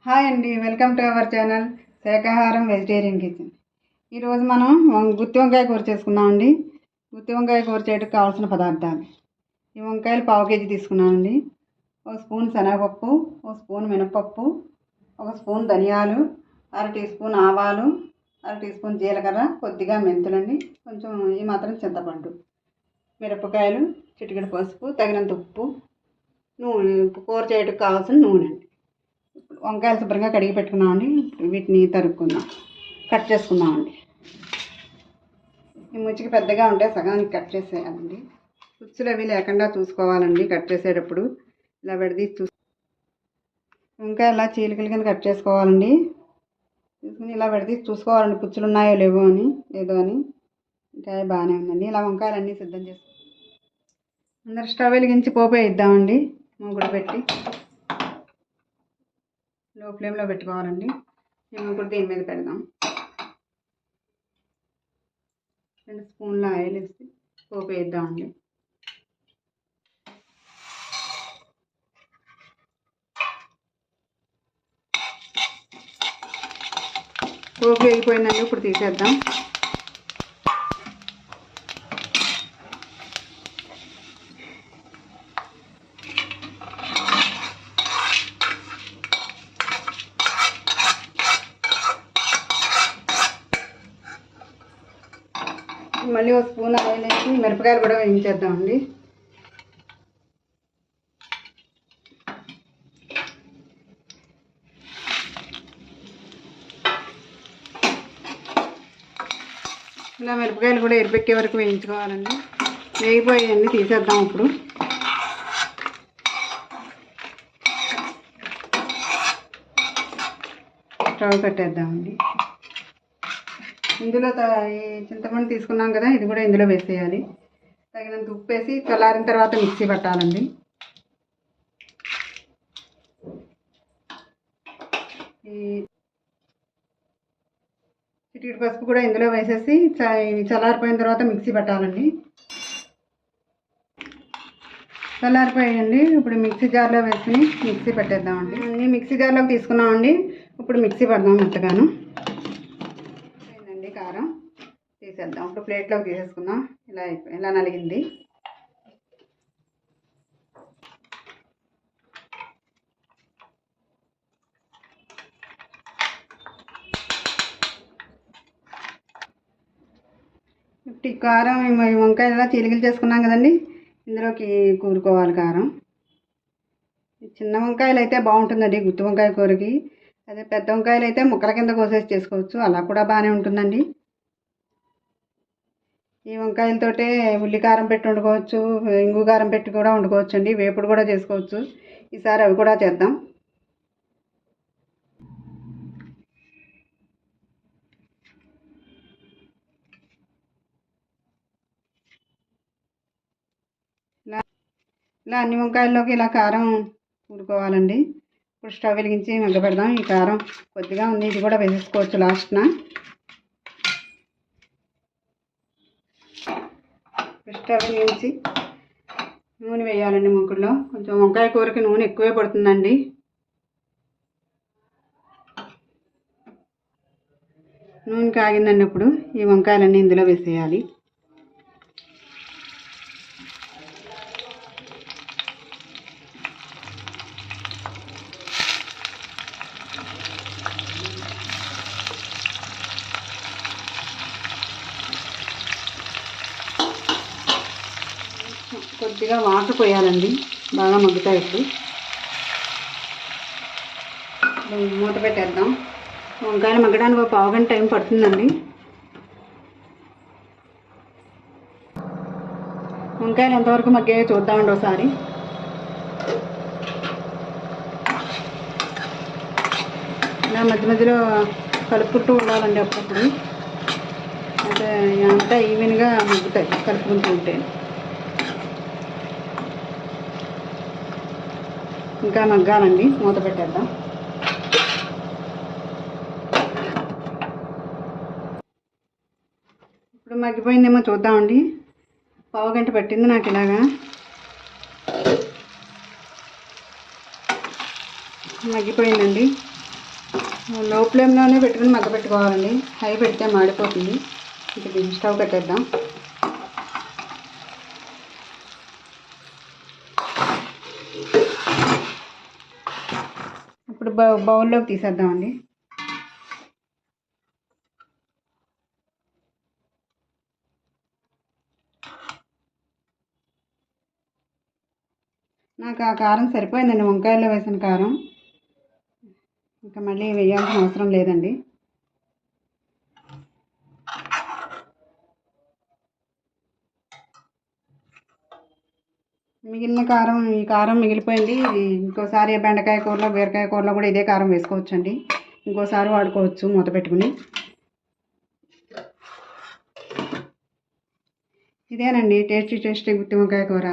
Hi అండి, welcome to our channel శాకాహారం vegetarian kitchen. ఈరోజు మనం గుత్తి వంకాయ కూర చేసుకుందామండి. గుత్తి వంకాయ కూర చేయడానికి కావాల్సిన పదార్థాలు: ఈ వంకాయలు పావు కేజీ తీసుకున్నామండి. ఒక స్పూన్ శనగపప్పు, ఒక స్పూన్ మినపప్పు, ఒక స్పూన్ ధనియాలు, అర టీ స్పూన్ ఆవాలు, అర టీ స్పూన్ జీలకర్ర, కొద్దిగా మెంతులండి, కొంచెం ఈ మాత్రం చింతపండు, మిరపకాయలు, చిటికెడు పసుపు, తగినంత ఉప్పు, నూనె, కూర చేయడానికి కావాల్సిన నూనె అండి. వంకాయలు శుభ్రంగా కడిగి పెట్టుకున్నామండి. వీటిని తరుక్కుందాం, కట్ చేసుకుందామండి. ఈ ముచ్చికి పెద్దగా ఉంటే సగానికి కట్ చేసేయాలండి. పుచ్చులు అవి లేకుండా చూసుకోవాలండి. కట్ చేసేటప్పుడు ఇలా విడదీసి వంకాయ ఇలా చీలికల కింద కట్ చేసుకోవాలండి. తీసుకుని ఇలా విడదీసి చూసుకోవాలండి, పుచ్చులు ఉన్నాయో లేదో అని. ఇంకా బాగానే ఉందండి. ఇలా వంకాయలన్నీ సిద్ధం చేసుకో. అందరు స్టవ్ వెలిగించి పోపు వేద్దామండి. మూగుడు పెట్టి లో ఫ్లేమ్లో పెట్టుకోవాలండి. మేము కూడా దీని మీద పెడదాం. 2 స్పూన్ల ఆయిల్ వేసి పోపు వేద్దామండి. పోపు వేగిపోయిందండి. ఇప్పుడు తీసేద్దాం. మళ్ళీ ఒక స్పూన్ ఆయిల్ వేసి మిరపకాయలు కూడా వేయించేద్దామండి. ఇలా మిరపకాయలు కూడా ఎరిపెక్కే వరకు వేయించుకోవాలండి. వేగిపోయాయండి, తీసేద్దాం. ఇప్పుడు స్టవ్ కట్టేద్దామండి. ఇందులో ఈ చింతపండు తీసుకున్నాం కదా, ఇది కూడా ఇందులో వేసేయాలి. తగినంత ఉప్పు వేసి చల్లారిన తర్వాత మిక్సీ పట్టాలండి. ఈ చిటికెడు పసుపు కూడా ఇందులో వేసేసి చల్లారిపోయిన తర్వాత మిక్సీ పట్టాలండి. చల్లారిపోయాయండి. ఇప్పుడు మిక్సీ జార్లో వేసుకుని మిక్సీ పట్టేద్దామండి. అన్నీ మిక్సీ జార్లోకి తీసుకున్నామండి. ఇప్పుడు మిక్సీ పడదాం మెత్తగాను. కారం తీసేద్దాం. ఇప్పుడు ప్లేట్లోకి తీసేసుకుందాం. ఇలా నలిగింది. ఇప్పుడు ఈ కారం వంకాయ ఇలా చీలికలు చేసుకున్నాం కదండి, ఇందులోకి కూరుకోవాలి కారం. చిన్న వంకాయలు అయితే బాగుంటుందండి గుత్తి వంకాయ కూరకి. అదే పెద్ద వంకాయలు అయితే ముక్కల కింద కోసేసి చేసుకోవచ్చు, అలా కూడా బాగానే ఉంటుందండి. ఈ వంకాయలతోటే ఉల్లి కారం పెట్టి వండుకోవచ్చు, ఇంగు కారం పెట్టి కూడా వండుకోవచ్చు అండి. వేపుడు కూడా చేసుకోవచ్చు. ఈసారి అవి కూడా చేద్దాం. ఇలా అన్ని వంకాయల్లోకి ఇలా కారం కూరుకోవాలండి. ఇప్పుడు స్టవ్ వెలిగించి మగ్గపెడదాం. ఈ కారం కొద్దిగా ఉంది, ఇది కూడా వేసేసుకోవచ్చు లాస్ట్న. స్టవ్ వెలిగించి నూనె వేయాలండి ముగ్గులో. కొంచెం వంకాయ కూరకి నూనె ఎక్కువే పడుతుందండి. నూనె కాగిందండి. ఇప్పుడు ఈ వంకాయలన్నీ ఇందులో వేసేయాలి. కొద్దిగా వాటర్ పోయాలండి, బాగా మగ్గుతాయి. ఇప్పుడు మూత పెట్టేద్దాం. వంకాయలు మగ్గడానికి ఒక పావు గంట టైం పడుతుందండి. వంకాయలు ఎంతవరకు మగ్గాయో చూద్దామండి ఒకసారి. ఇలా మధ్య మధ్యలో కలుపుకుంటూ ఉండాలండి అప్పుడప్పుడు. అంటే అంతా ఈవెన్గా మగ్గుతాయి కలుపుకుంటూ ఉంటే. ఇంకా మగ్గాలండి, మూత పెట్టేద్దాం. ఇప్పుడు మగ్గిపోయిందేమో చూద్దామండి. పావు గంట పట్టింది నాకు ఇలాగా. మగ్గిపోయిందండి. లో ఫ్లేమ్లోనే పెట్టుకుని మగ్గ పెట్టుకోవాలండి. హై పెడితే మాడిపోతుంది. ఇంకా దీన్ని స్టవ్ పెట్టేద్దాం. ఇప్పుడు బౌల్లోకి తీసేద్దామండి. నాకు ఆ కారం సరిపోయిందండి, వంకాయల్లో వేసిన కారం. ఇంకా మళ్ళీ వేయాల్సిన అవసరం లేదండి. మిగిలిన కారం, ఈ కారం మిగిలిపోయింది. ఇంకోసారి బెండకాయ కూరలో, బీరకాయ కూరలో కూడా ఇదే కారం వేసుకోవచ్చండి. ఇంకోసారి వాడుకోవచ్చు మూత పెట్టుకుని. ఇదేనండి టేస్టీ గుత్తి వంకాయ కూర.